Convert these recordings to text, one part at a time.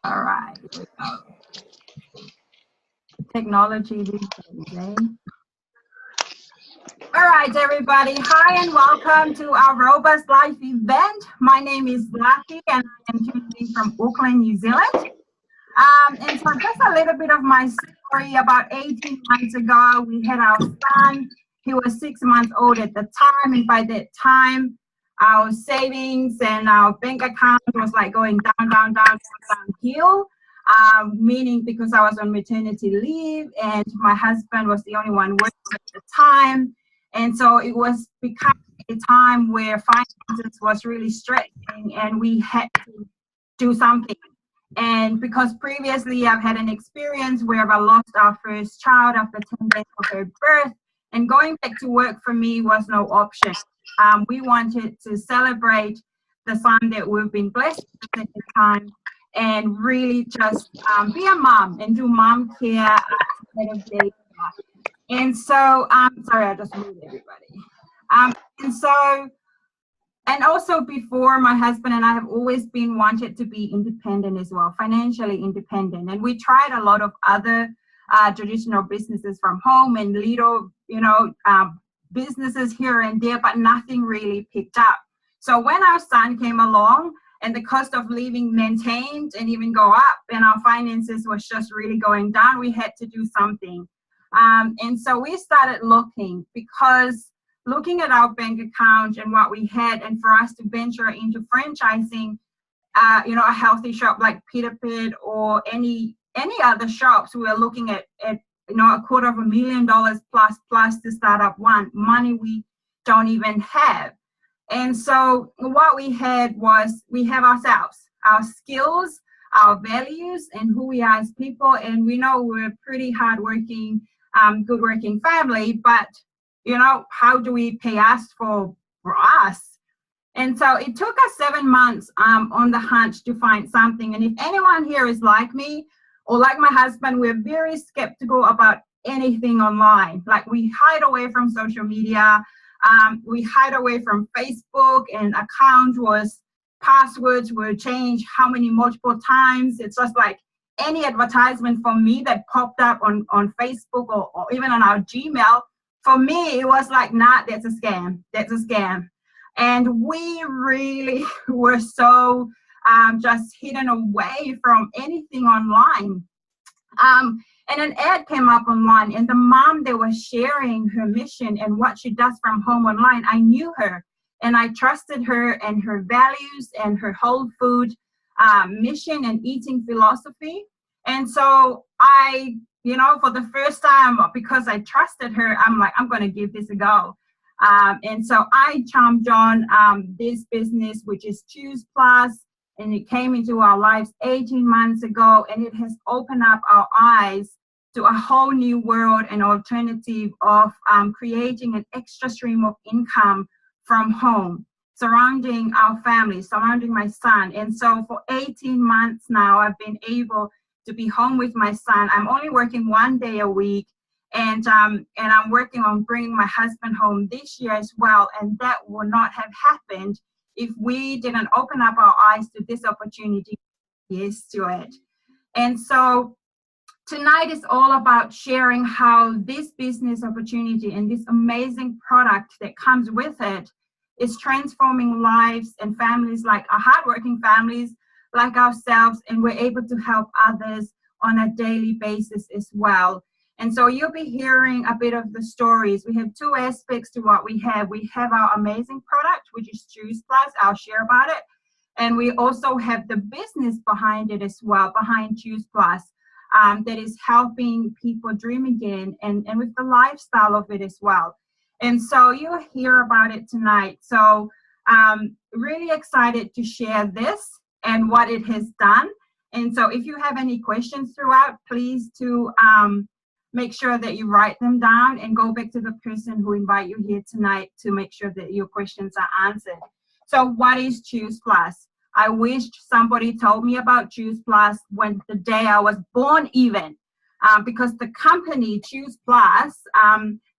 All right. Here we go. Technology these days, eh? All right, everybody. Hi, and welcome to our Robust Life event. My name is Lucky, and I am tuning in from Auckland, New Zealand. And so just a little bit of my story. About 18 months ago, we had our son. He was 6 months old at the time, and by that time, our savings and our bank account was like going downhill. Meaning because I was on maternity leave and my husband was the only one working at the time. And so it was becoming a time where finances was really stretching and we had to do something. And because previously I've had an experience where I lost our first child after 10 days of her birth, and going back to work for me was no option. We wanted to celebrate the son that we've been blessed with at the time and really just be a mom and do mom care instead of daycare. And so, sorry, I just moved everybody. And also before, my husband and I have always been wanted to be independent as well, financially independent. And we tried a lot of other traditional businesses from home and little, businesses here and there, but nothing really picked up. So when our son came along and the cost of living maintained and even go up and our finances was just really going down, we had to do something. And so we started looking at our bank account and what we had, and for us to venture into franchising, a healthy shop like Peter Pit or any other shops, we were looking at $250,000 plus to start up one. Money we don't even have. And so what we had was we have ourselves, our skills, our values, and who we are as people. And we know we're a pretty hardworking, good working family, but how do we pay us for us? And so it took us 7 months on the hunt to find something. And if anyone here is like me or like my husband, we're very skeptical about anything online. Like we hide away from social media. We hide away from Facebook, and passwords were changed multiple times. It's just like any advertisement for me that popped up on Facebook or even on our Gmail. For me, it was like, nah, that's a scam. And we really were so just hidden away from anything online. And an ad came up online, and the mom that was sharing her mission and what she does from home online, I knew her and I trusted her and her values and her whole food mission and eating philosophy. And so I, for the first time, because I trusted her, I'm like, I'm going to give this a go. And so I jumped on this business, which is Choose Plus, and it came into our lives 18 months ago, and it has opened up our eyes to a whole new world and alternative of creating an extra stream of income from home, surrounding our family, surrounding my son. And so for 18 months now, I've been able to be home with my son. I'm only working 1 day a week, and I'm working on bringing my husband home this year as well. And that would not have happened if we didn't open up our eyes to this opportunity, yes, to it. And so tonight is all about sharing how this business opportunity and this amazing product that comes with it is transforming lives and families, like our hardworking families like ourselves, and we're able to help others on a daily basis as well. And so you'll be hearing a bit of the stories. We have two aspects to what we have. We have our amazing product, which is Choose Plus. I'll share about it. And we also have the business behind it as well, behind Choose Plus, that is helping people dream again and with the lifestyle of it as well. And so you'll hear about it tonight. So really excited to share this and what it has done. And so if you have any questions throughout, please to make sure that you write them down and go back to the person who invited you here tonight to make sure that your questions are answered. So what is Choose Plus? I wished somebody told me about Choose Plus when the day I was born even, because the company Choose Plus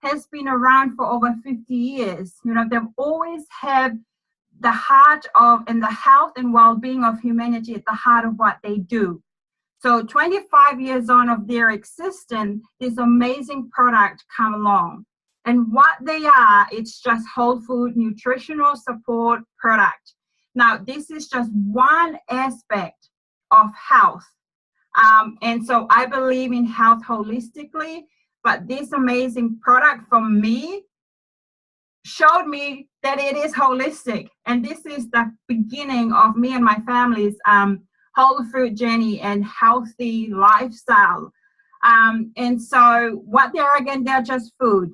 has been around for over 50 years. They've always had the heart of and the health and well-being of humanity at the heart of what they do. So 25 years on of their existence, this amazing product come along. And what they are, it's just whole food nutritional support product. Now, this is just one aspect of health. And so I believe in health holistically, but this amazing product from me showed me that it is holistic. And this is the beginning of me and my family's whole food journey and healthy lifestyle. And so what they are, again, they're just food.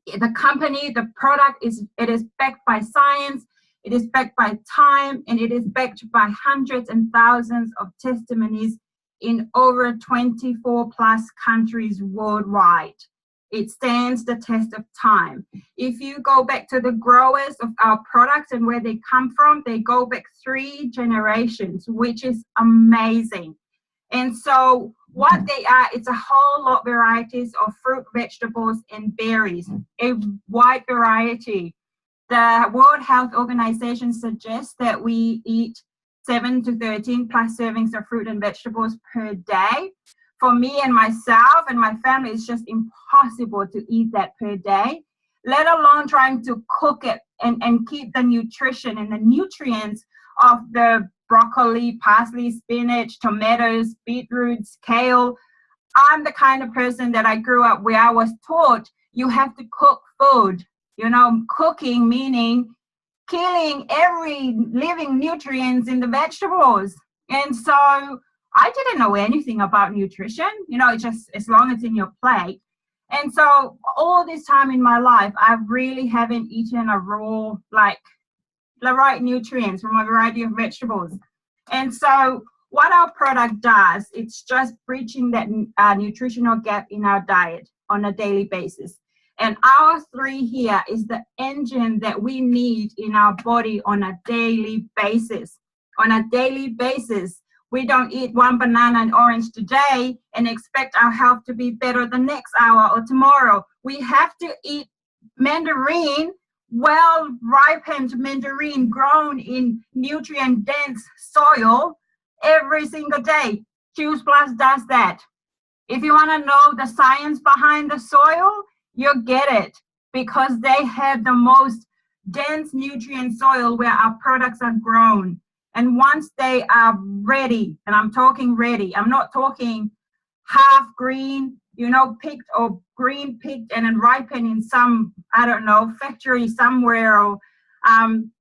The company, the product it is backed by science, it is backed by time, and it is backed by hundreds and thousands of testimonies in over 24 plus countries worldwide. It stands the test of time. If you go back to the growers of our products and where they come from, they go back 3 generations, which is amazing. And so what they are, it's a whole lot varieties of fruit, vegetables, and berries, a wide variety. The World Health Organization suggests that we eat 7 to 13 plus servings of fruit and vegetables per day. For me and myself and my family, it's just impossible to eat that per day, let alone trying to cook it and keep the nutrition and the nutrients of the broccoli, parsley, spinach, tomatoes, beetroots, kale. I'm the kind of person that I grew up where I was taught you have to cook food. You know, cooking meaning killing every living nutrients in the vegetables. And so I didn't know anything about nutrition. You know, it's just as long as it's in your plate. And so all this time in my life, I really haven't eaten a raw, like the right nutrients from a variety of vegetables. And so what our product does, it's just bridging that nutritional gap in our diet on a daily basis. And our 3 here is the engine that we need in our body on a daily basis. On a daily basis, we don't eat 1 banana and orange today and expect our health to be better the next hour or tomorrow. We have to eat mandarin, well-ripened mandarin grown in nutrient-dense soil every single day. Choose Plus does that. If you want to know the science behind the soil, you'll get it, because they have the most dense nutrient soil where our products are grown. And once they are ready, and I'm talking ready, I'm not talking half green, you know, picked or green picked and then ripened in some, I don't know, factory somewhere, or and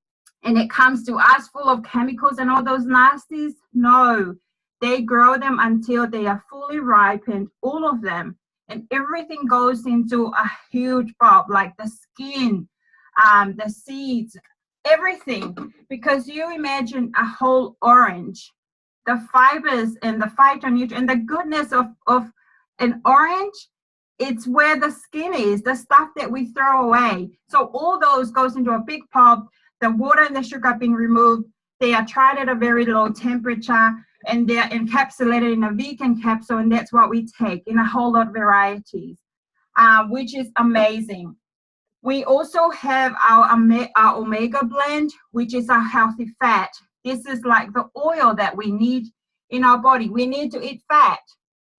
it comes to us full of chemicals and all those nasties. No, they grow them until they are fully ripened, all of them. And everything goes into a huge bulb, like the skin, the seeds, everything. Because you imagine a whole orange, the fibers and the phytonutrients and the goodness of an orange, it's where the skin is, the stuff that we throw away. So all those goes into a big bulb, the water and the sugar are being removed. They are tried at a very low temperature, and they're encapsulated in a vegan capsule, and that's what we take in a whole lot of varieties, which is amazing. We also have our omega blend, which is our healthy fat. This is like the oil that we need in our body. We need to eat fat,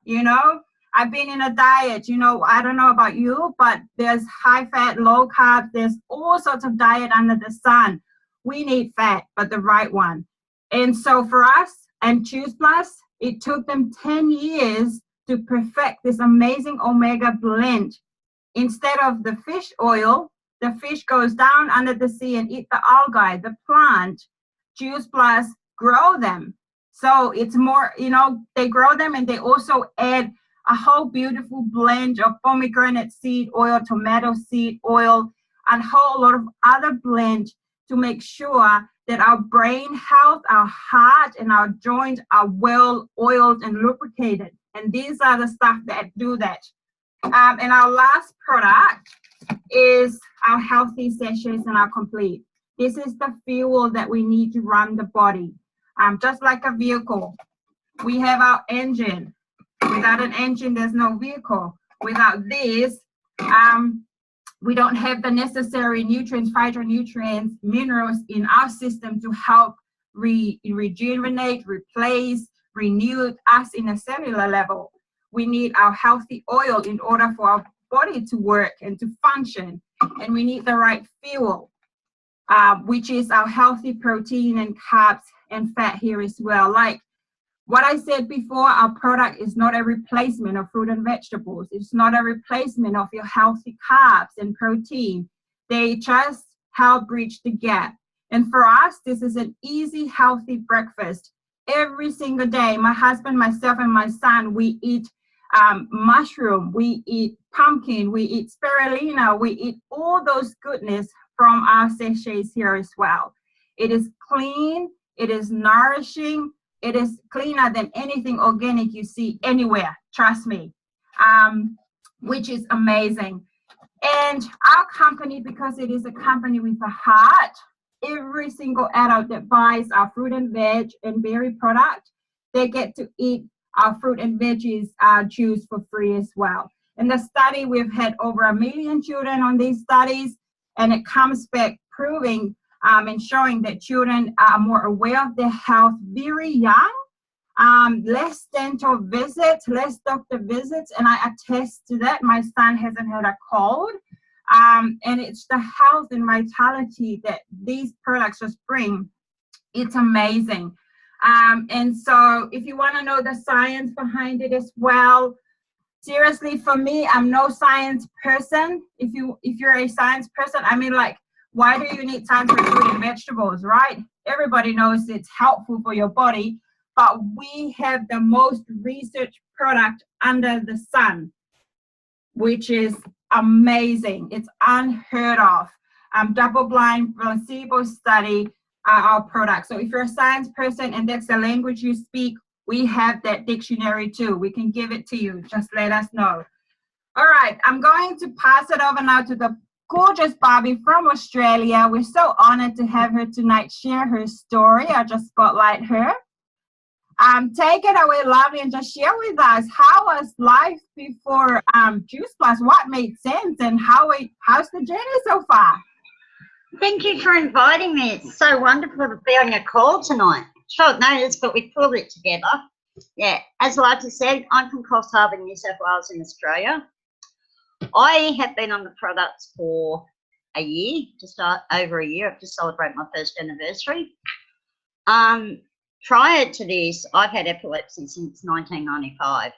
you know. I've been in a diet, you know, I don't know about you, but there's high fat, low carb, there's all sorts of diet under the sun. We need fat, but the right one. And so for us, and Choose Plus, it took them 10 years to perfect this amazing omega blend. Instead of the fish oil, the fish goes down under the sea and eat the algae, the plant. Choose Plus grow them. So it's more, you know, they grow them, and they also add a whole beautiful blend of pomegranate seed oil, tomato seed oil, and a whole lot of other blend to make sure that our brain health, our heart, and our joints are well oiled and lubricated. And these are the stuff that do that. And our last product is our healthy sachets and our complete. This is the fuel that we need to run the body. Just like a vehicle, we have our engine. Without an engine, there's no vehicle. Without this, we don't have the necessary nutrients, phytonutrients, minerals in our system to help rejuvenate, replace, renew us in a cellular level. We need our healthy oil in order for our body to work and to function. And we need the right fuel, which is our healthy protein and carbs and fat here as well. Like what I said before, our product is not a replacement of fruit and vegetables. It's not a replacement of your healthy carbs and protein. They just help bridge the gap. And for us, this is an easy, healthy breakfast. Every single day, my husband, myself, and my son, we eat mushroom, we eat pumpkin, we eat spirulina, we eat all those goodness from our sachets here as well. It is clean, it is nourishing, it is cleaner than anything organic you see anywhere, trust me, which is amazing. And our company, because it is a company with a heart, every single adult that buys our fruit and veg and berry product, they get to eat our fruit and veggies juice for free as well. In the study, we've had over 1 million children on these studies, and it comes back proving and showing that children are more aware of their health very young, less dental visits, less doctor visits, and I attest to that. My son hasn't had a cold, and it's the health and vitality that these products just bring. It's amazing. And so if you want to know the science behind it as well, seriously, for me, I'm no science person. If you're a science person, I mean, like, why do you need science for fruit and vegetables, right? Everybody knows it's helpful for your body, but we have the most researched product under the sun, which is amazing. It's unheard of. Double-blind placebo study our product. So if you're a science person and that's the language you speak, we have that dictionary too. We can give it to you. Just let us know. All right, I'm going to pass it over now to the gorgeous Barbie from Australia. We're so honored to have her tonight share her story. I just spotlight her. Take it away, lovely, and just share with us, how was life before Juice Plus? What made sense, and how's the journey so far? Thank you for inviting me. It's so wonderful to be on your call tonight. Short notice, but we pulled it together. Yeah, as Lita said, I'm from Coffs Harbour, New South Wales in Australia. I have been on the products for a year, just over a year. I've just celebrated my first anniversary. Prior to this, I've had epilepsy since 1995.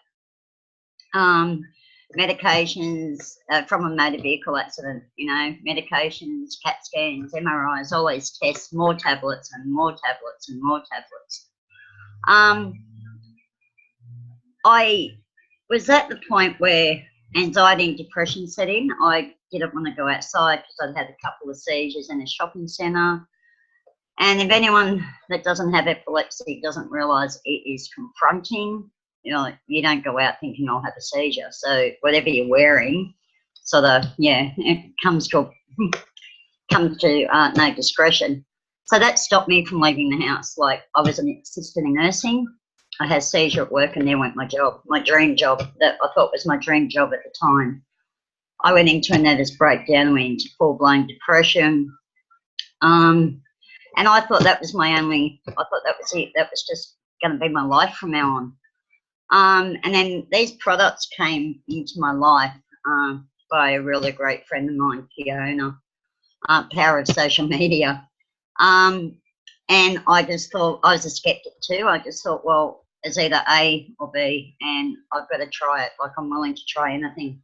Medications from a motor vehicle accident, you know, medications, CAT scans, MRIs, all these tests, more tablets and more tablets and more tablets. I was at the point where anxiety and depression set in. I didn't want to go outside because I'd had a couple of seizures in a shopping centre. And if anyone that doesn't have epilepsy doesn't realise it is confronting, you know, you don't go out thinking I'll have a seizure. So whatever you're wearing, sort of, yeah, it comes to no discretion. So that stopped me from leaving the house. Like, I was an assistant in nursing. I had a seizure at work, and there went my job, my dream job that I thought was my dream job at the time. I went into a nervous breakdown, went into full-blown depression. And I thought that was my only, I thought that was it. That was just going to be my life from now on. And then these products came into my life by a really great friend of mine, Fiona, power of social media. And I just thought, I was a skeptic too. I just thought, well, it's either A or B, and I've got to try it. Like, I'm willing to try anything.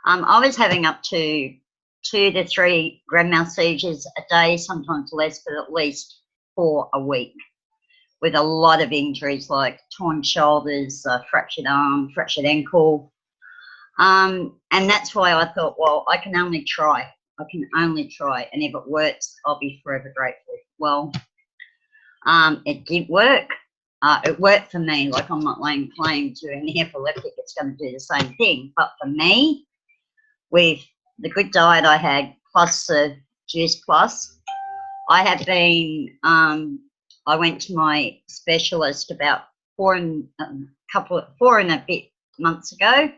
I was having up to 2 to 3 grand mal seizures a day, sometimes less, but at least 4 a week, with a lot of injuries like torn shoulders, fractured arm, fractured ankle. And that's why I thought, well, I can only try. I can only try. And if it works, I'll be forever grateful. Well, it did work. It worked for me. Like, I'm not laying claim to an epileptic, it's going to do the same thing. But for me, with the good diet I had, plus the Juice Plus, I have been, I went to my specialist about 4 and a bit months ago,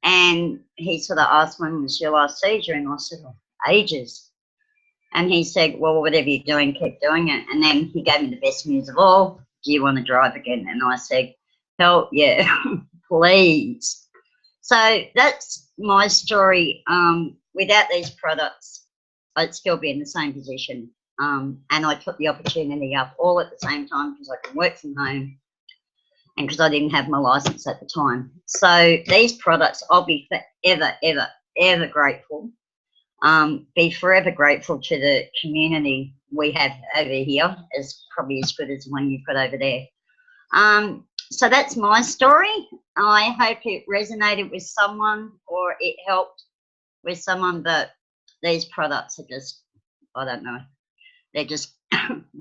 And he sort of asked, when was your last seizure? And I said, oh, ages. And he said, well, whatever you're doing, keep doing it. And then he gave me the best news of all. Do you want to drive again? And I said, hell yeah, please. So that's my story. Without these products, I'd still be in the same position. And I took the opportunity up all at the same time because I can work from home and because I didn't have my license at the time. So these products, I'll be forever, ever, ever grateful. Be forever grateful to the community we have over here, is probably as good as the one you've got over there. So that's my story. I hope it resonated with someone or it helped with someone, but these products are just, I don't know, they're just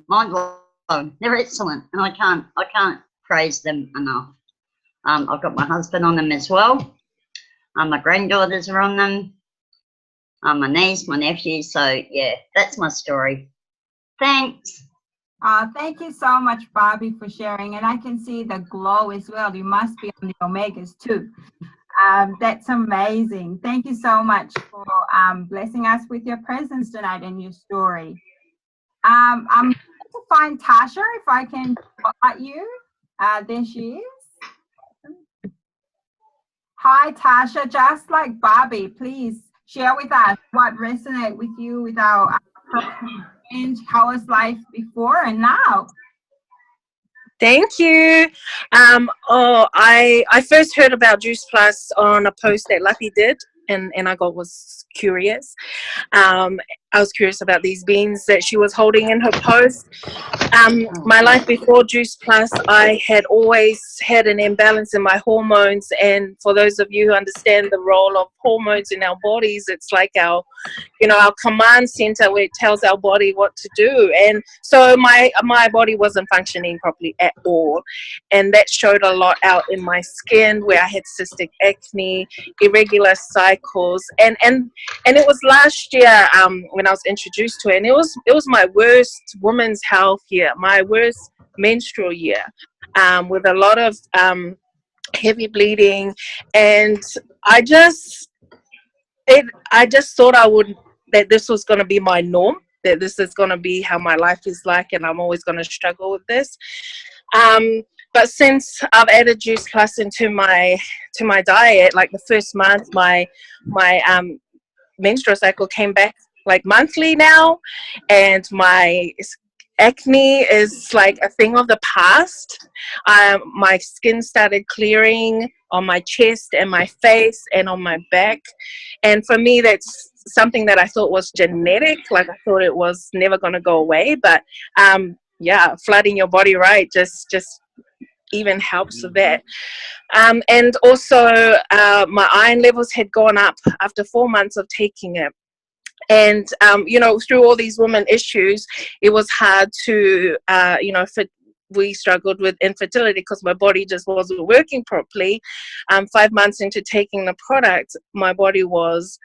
mind-blowing. They're excellent, and I can't praise them enough. I've got my husband on them as well. My granddaughters are on them. My niece, my nephew. So yeah, that's my story. Thanks. Thank you so much, Bobby, for sharing. And I can see the glow as well. You must be on the omegas too. That's amazing. Thank you so much for blessing us with your presence tonight and your story. I'm going to find Tasha, if I can spotlight you. There she is. Hi, Tasha. Just like Bobby, please share with us what resonates with you with our change. How was life before and now? Thank you. I first heard about Juice Plus on a post that Lucky did, and I was curious. I was curious about these beans that she was holding in her post. My life before Juice Plus, I had always had an imbalance in my hormones, and for those of you who understand the role of hormones in our bodies, it's like our command center where it tells our body what to do. And so my body wasn't functioning properly at all, and that showed a lot out in my skin, where I had cystic acne, irregular cycles, and it was last year when I was introduced to it, and it was my worst woman's health year, my worst menstrual year, with a lot of heavy bleeding, and I just thought that this was going to be my norm, that this is going to be how my life is like, and I'm always going to struggle with this. But since I've added Juice Plus into my diet, like the first month, my menstrual cycle came back like monthly now, and my acne is like a thing of the past. My skin started clearing on my chest and my face and on my back, and for me that's something that I thought was genetic, like I thought it was never going to go away, but yeah, flooding your body right just even helps with that. And also my iron levels had gone up after 4 months of taking it. And, through all these women issues, it was hard to, we struggled with infertility because my body just wasn't working properly. 5 months into taking the product, my body was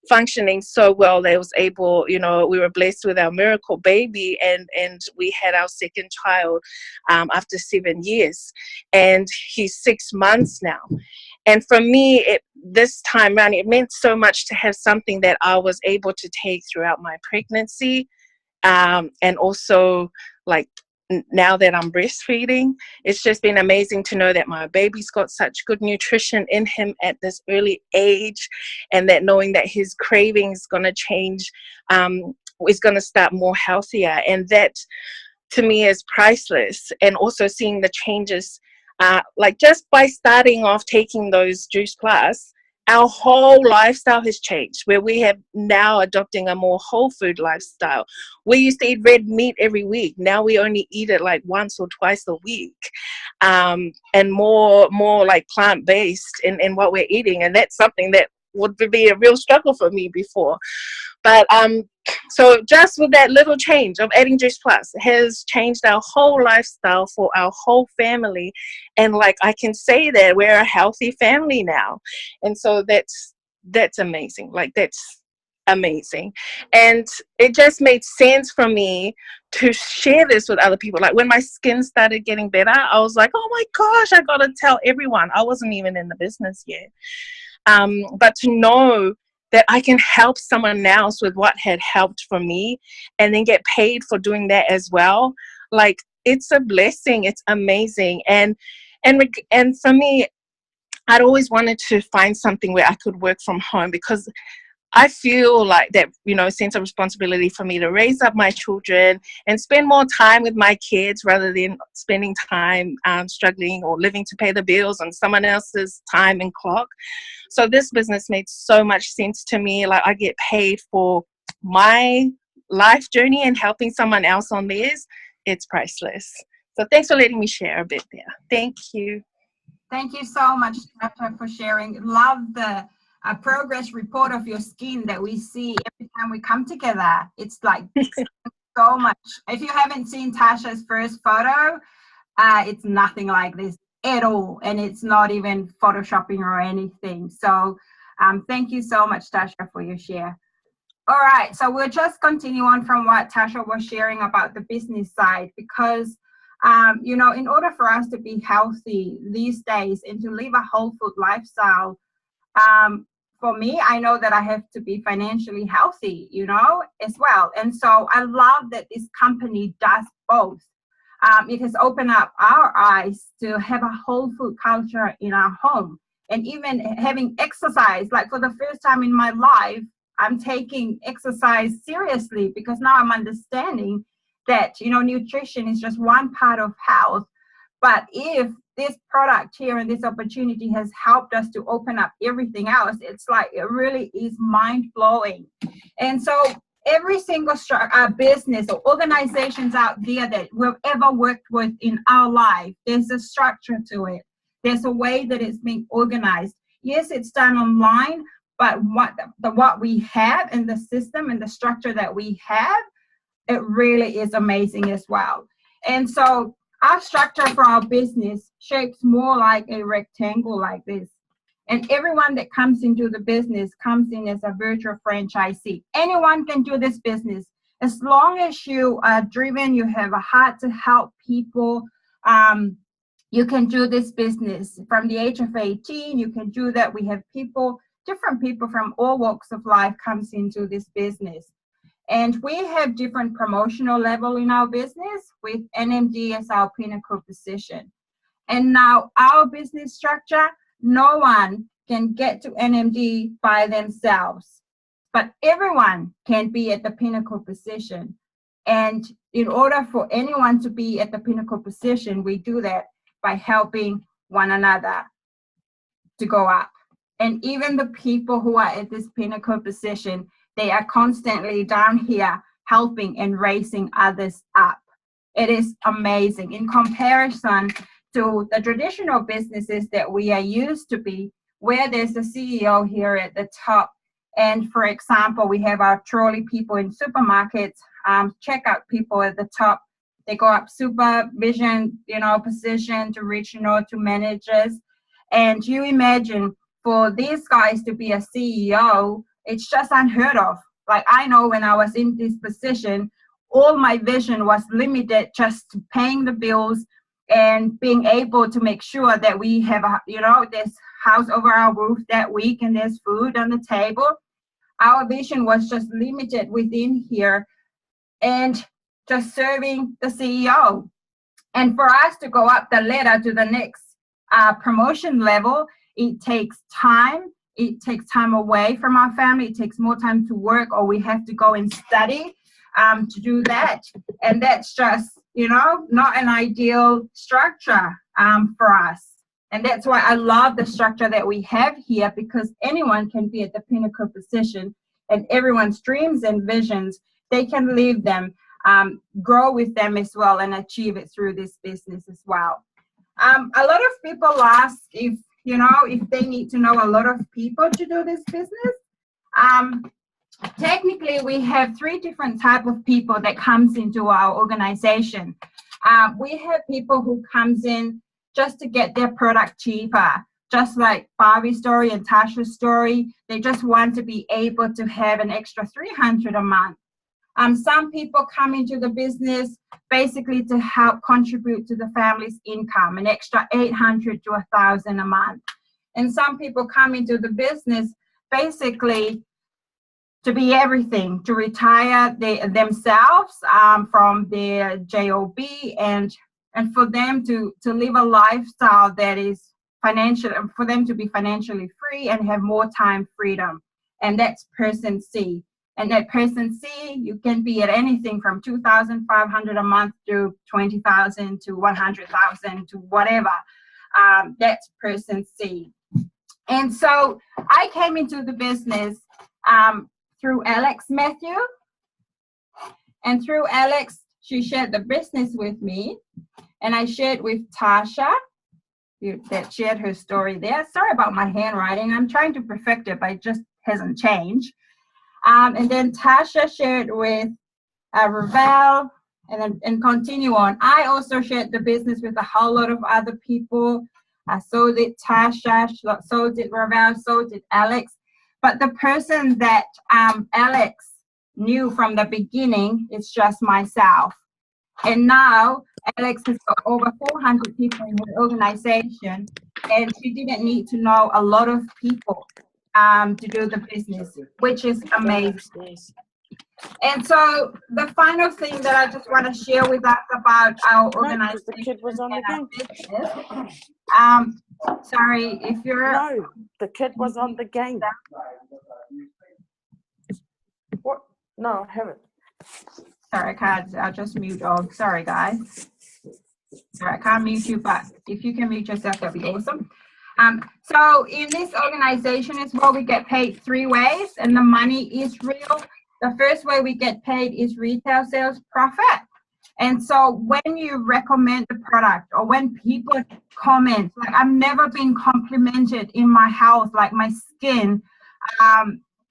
functioning so well that I was able, we were blessed with our miracle baby, and we had our second child after 7 years, and he's 6 months now. And for me, this time around, it meant so much to have something that I was able to take throughout my pregnancy, and also like now that I'm breastfeeding, it's just been amazing to know that my baby's got such good nutrition in him at this early age, and that knowing that his craving is going to change, is going to start more healthier, and that to me is priceless. And also seeing the changes, like just by starting off taking those Juice Plus, our whole lifestyle has changed, where we have now adopting a more whole food lifestyle. We used to eat red meat every week. Now we only eat it like once or twice a week, and more like plant-based in what we're eating. And that's something that would be a real struggle for me before. But so just with that little change of adding Juice Plus has changed our whole lifestyle for our whole family. And like I can say that we're a healthy family now. And so that's amazing. Like that's amazing. And it just made sense for me to share this with other people. Like when my skin started getting better, I was like, oh my gosh, I gotta tell everyone. I wasn't even in the business yet. but to know that I can help someone else with what had helped for me and then get paid for doing that as well. Like, it's a blessing. It's amazing. And for me, I'd always wanted to find something where I could work from home, because I feel like that, sense of responsibility for me to raise up my children and spend more time with my kids rather than spending time struggling or living to pay the bills on someone else's time and clock. So this business made so much sense to me. Like, I get paid for my life journey, and helping someone else on theirs, it's priceless. So thanks for letting me share a bit there. Thank you. Thank you so much, Tata, for sharing. Love the progress report of your skin that we see every time we come together. It's like so much. If you haven't seen Tasha's first photo, it's nothing like this at all, and it's not even photoshopping or anything. So thank you so much, Tasha, for your share. All right, so we'll just continue on from what Tasha was sharing about the business side, because in order for us to be healthy these days and to live a whole food lifestyle, for me, I know that I have to be financially healthy, as well. And so I love that this company does both. It has opened up our eyes to have a whole food culture in our home, and even having exercise. Like, for the first time in my life, I'm taking exercise seriously, because now I'm understanding that, nutrition is just one part of health. But if this product here and this opportunity has helped us to open up everything else, it's like, it really is mind-blowing. And so every single business or organizations out there that we've ever worked with in our life, there's a structure to it. There's a way that it's being organized. Yes, it's done online, but what we have in the system and the structure that we have, it really is amazing as well. And so our structure for our business shapes more like a rectangle like this. And everyone that comes into the business comes in as a virtual franchisee. Anyone can do this business. As long as you are driven, you have a heart to help people, you can do this business. From the age of 18, you can do that. We have different people from all walks of life comes into this business. And we have different promotional level in our business, with NMD as our pinnacle position. And now our business structure, no one can get to NMD by themselves, but everyone can be at the pinnacle position. And in order for anyone to be at the pinnacle position, we do that by helping one another to go up. And even the people who are at this pinnacle position, they are constantly down here helping and raising others up. It is amazing in comparison to the traditional businesses that we are used to be, where there's a CEO here at the top. And for example, we have our trolley people in supermarkets, checkout people at the top. They go up supervision, position to regional to managers. And you imagine for these guys to be a CEO, it's just unheard of. Like, I know when I was in this position, all my vision was limited just to paying the bills and being able to make sure that we have this house over our roof that week and there's food on the table. Our vision was just limited within here and just serving the CEO. And for us to go up the ladder to the next promotion level, it takes time. It takes time away from our family. It takes more time to work, or we have to go and study to do that. And that's just, not an ideal structure for us. And that's why I love the structure that we have here, because anyone can be at the pinnacle position, and everyone's dreams and visions, they can live them, grow with them as well, and achieve it through this business as well. A lot of people ask if they need to know a lot of people to do this business. Technically, we have 3 different types of people that comes into our organization. We have people who comes in just to get their product cheaper, just like Barbie's story and Tasha's story. They just want to be able to have an extra $300 a month. Some people come into the business basically to help contribute to the family's income, an extra $800 to $1,000 a month. And some people come into the business basically to be everything, to retire themselves from their job, and for them to live a lifestyle that is financial, for them to be financially free and have more time freedom. And that's person C. And that person C, you can be at anything from $2,500 a month to $20,000 to $100,000 to whatever. That's person C. And so I came into the business through Alex Matthew. And through Alex, she shared the business with me. And I shared with Tasha, that shared her story there. Sorry about my handwriting. I'm trying to perfect it, but it just hasn't changed. And then Tasha shared with Ravel, and continue on. I also shared the business with a whole lot of other people. So did Tasha, so did Ravel, so did Alex. But the person that Alex knew from the beginning is just myself. And now Alex has got over 400 people in her organization, and she didn't need to know a lot of people to do the business, which is amazing. And so the final thing that I just want to share with us about our organization, the kid was on the game. business, sorry, if you're... No, the kid was on the game. What? No, I haven't. Sorry, I'll just mute all. Sorry, guys. Sorry, I can't mute you, but if you can mute yourself, that'd be awesome. So in this organization as well, we get paid 3 ways, and the money is real. The first way we get paid is retail sales profit. And so when you recommend the product, or when people comment, like I've never been complimented in my health, like my skin,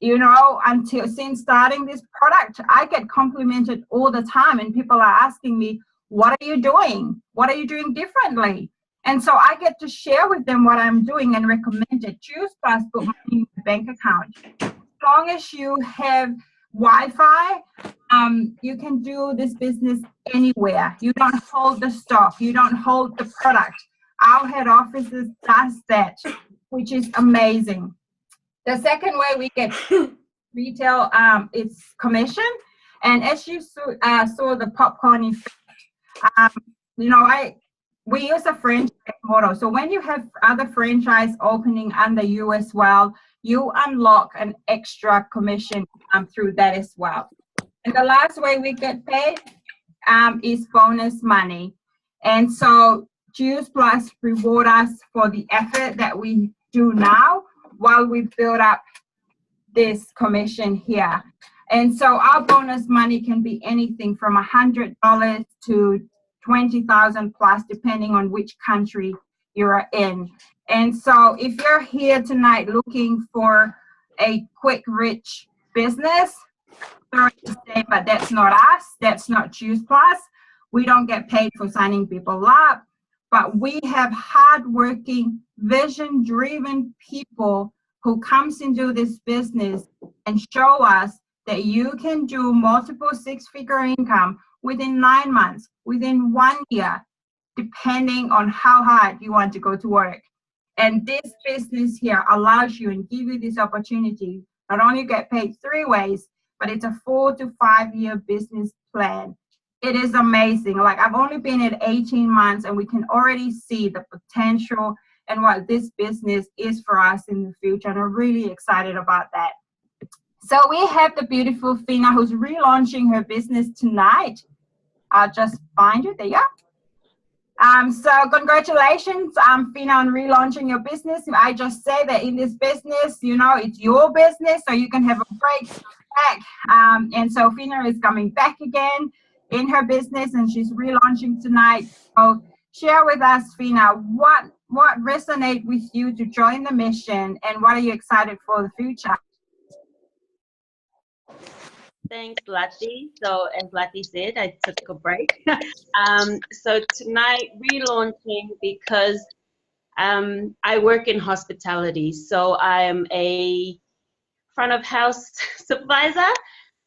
you know, since starting this product, I get complimented all the time, and people are asking me, what are you doing? What are you doing differently? And so I get to share with them what I'm doing and recommend it. Choose Plus, put money in the bank account. As long as you have Wi-Fi, you can do this business anywhere. You don't hold the stock, you don't hold the product. Our head offices does that, which is amazing. The second way we get retail, it's commission. And as you saw the popcorn effect, you know, we use a franchise model. So when you have other franchise opening under you as well, you unlock an extra commission through that as well. And the last way we get paid is bonus money. And so Choose Plus reward us for the effort that we do now while we build up this commission here. And so our bonus money can be anything from $100 to $20,000 plus, depending on which country you're in. And so if you're here tonight looking for a quick, rich business, sorry to say, but that's not us. That's not Choose Plus. We don't get paid for signing people up, but we have hardworking, vision-driven people who comes into this business and show us that you can do multiple 6-figure income within 9 months, within 1 year, depending on how hard you want to go to work. And this business here allows you and give you this opportunity. Not only get paid 3 ways, but it's a 4 to 5 year business plan. It is amazing. Like I've only been at 18 months and we can already see the potential and what this business is for us in the future. And I'm really excited about that. So we have the beautiful Fina who's relaunching her business tonight. I'll just find you there. So congratulations, Fina, on relaunching your business. I just say that in this business, you know, it's your business, so you can have a break back. And so Fina is coming back again in her business, and she's relaunching tonight. So share with us, Fina, what resonates with you to join the mission, and what are you excited for the future? Thanks, Lati. So as Lati said, I took a break. So tonight, relaunching because I work in hospitality. So I'm a front of house supervisor,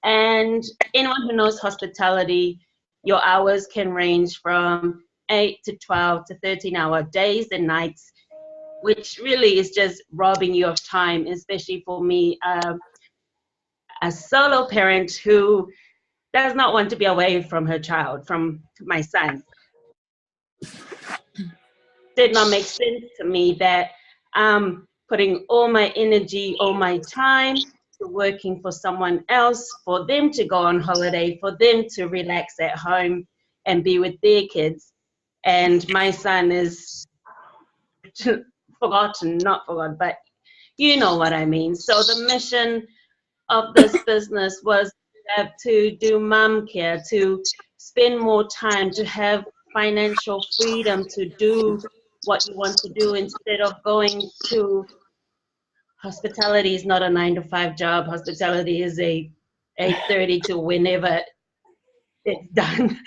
and anyone who knows hospitality, your hours can range from 8 to 12 to 13-hour days and nights. which really is just robbing you of time, especially for me, a solo parent who does not want to be away from her child, from my son. Did not make sense to me that putting all my energy, all my time to working for someone else, for them to go on holiday, for them to relax at home and be with their kids. And my son is forgotten, not forgotten, but you know what I mean. So the mission of this business was to do mom care, to spend more time, to have financial freedom to do what you want to do instead of going to hospitality. Is not a 9-to-5 job. Hospitality is a 8:30 to whenever it's done.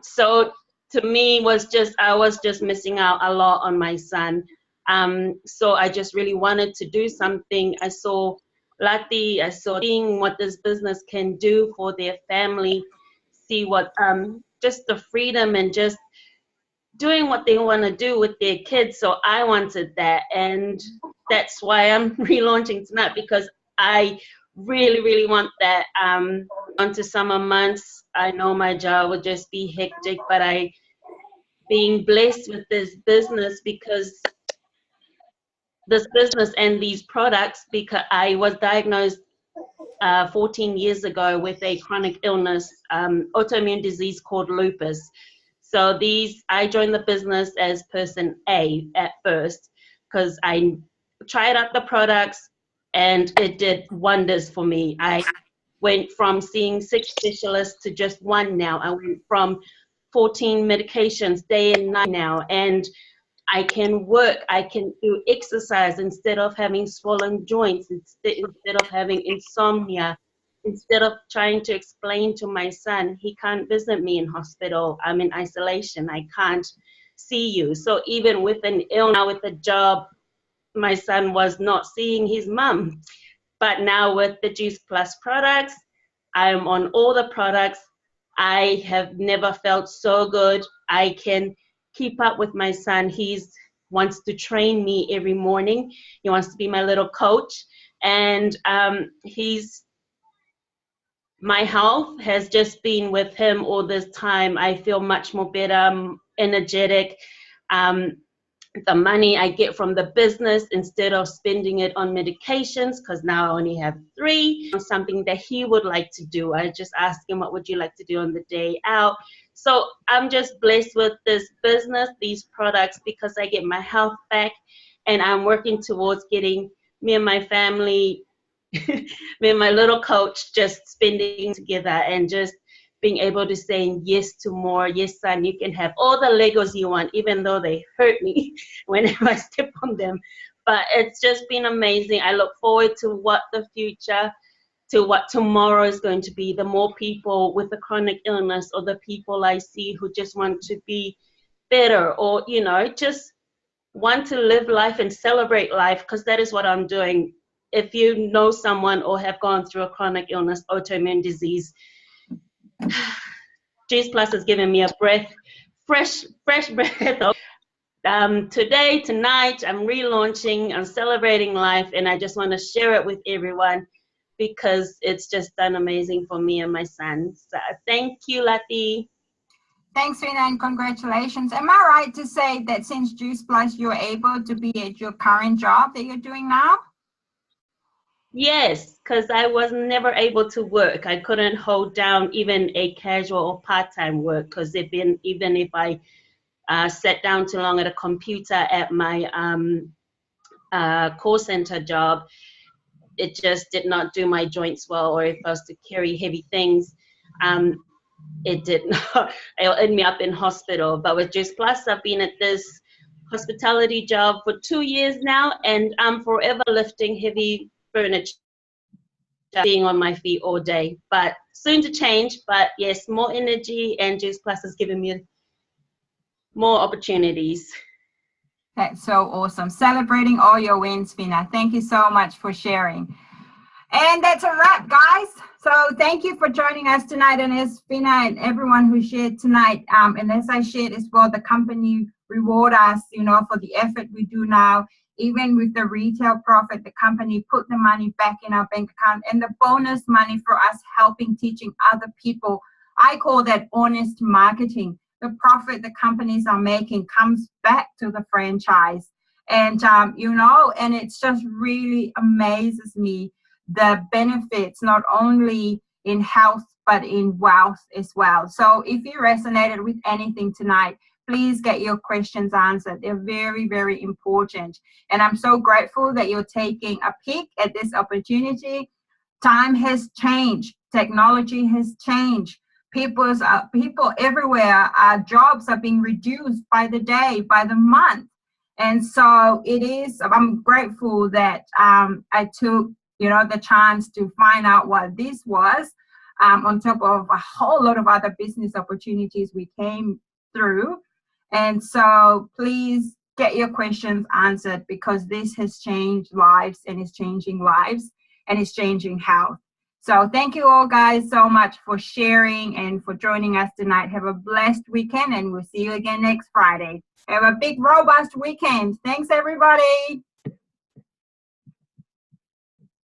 So to me I was just missing out a lot on my son. So I just really wanted to do something. I saw Lati, I saw seeing what this business can do for their family, see what just the freedom and just doing what they want to do with their kids. So I wanted that, and that's why I'm relaunching tonight, because I really want that. Onto summer months, I know my job will just be hectic, but I being blessed with this business, because this business and these products, because I was diagnosed 14 years ago with a chronic illness, autoimmune disease called lupus. So I joined the business as person A at first, because I tried out the products and it did wonders for me. I went from seeing 6 specialists to just 1 now. I went from 14 medications day and night now, and I can work, I can do exercise instead of having swollen joints, instead of having insomnia, instead of trying to explain to my son, he can't visit me in hospital, I'm in isolation, I can't see you. So even with an illness, with a job, my son was not seeing his mum. But now with the Juice Plus products, I'm on all the products. I have never felt so good. I can keep up with my son. He wants to train me every morning. He wants to be my little coach. And my health has just been with him all this time. I feel much more better, energetic. The money I get from the business, instead of spending it on medications, because now I only have 3, something that he would like to do. I just ask him, what would you like to do on the day out? So I'm just blessed with this business, these products, because I get my health back, and I'm working towards getting me and my family, me and my little coach, just spending together and just being able to say yes to more. Yes, son, you can have all the Legos you want, even though they hurt me whenever I step on them. But it's just been amazing. I look forward to what the future, to what tomorrow is going to be. The more people with a chronic illness, or the people I see who just want to be better, or, you know, just want to live life and celebrate life, because that is what I'm doing. If you know someone or have gone through a chronic illness, autoimmune disease, Juice Plus has given me a breath, fresh breath. Today, tonight, I'm relaunching, I'm celebrating life, and I just want to share it with everyone, because it's just done amazing for me and my son. So thank you, Lati. Thanks, Rena, and congratulations. Am I right to say that since Juice Plus, you're able to be at your current job that you're doing now? Yes, because I was never able to work. I couldn't hold down even a casual or part-time work, because even if I sat down too long at a computer at my call center job, it just did not do my joints well. Or if I was to carry heavy things, it did not. It'll end me up in hospital. But with Juice Plus, I've been at this hospitality job for 2 years now, and I'm forever lifting heavy furniture, being on my feet all day. But soon to change. But yes, more energy, and Juice Plus has given me more opportunities. That's so awesome. Celebrating all your wins, Fina. Thank you so much for sharing. And that's a wrap, guys. So thank you for joining us tonight. And as Fina and everyone who shared tonight, and as I shared as well, the company reward us, you know, for the effort we do now. Even with the retail profit, the company put the money back in our bank account, and the bonus money for us helping, teaching other people. I call that honest marketing. The profit the companies are making comes back to the franchise. And, you know, and it's just really amazes me the benefits, not only in health, but in wealth as well. So if you resonated with anything tonight, please get your questions answered. They're very, very important. And I'm so grateful that you're taking a peek at this opportunity. Time has changed. Technology has changed. People everywhere, jobs are being reduced by the day, by the month. And so it is, I'm grateful that I took, you know, the chance to find out what this was, on top of a whole lot of other business opportunities we came through. And so please get your questions answered, because this has changed lives and is changing lives and is changing health. So thank you all guys so much for sharing and for joining us tonight. Have a blessed weekend, and we'll see you again next Friday. Have a big, robust weekend. Thanks, everybody.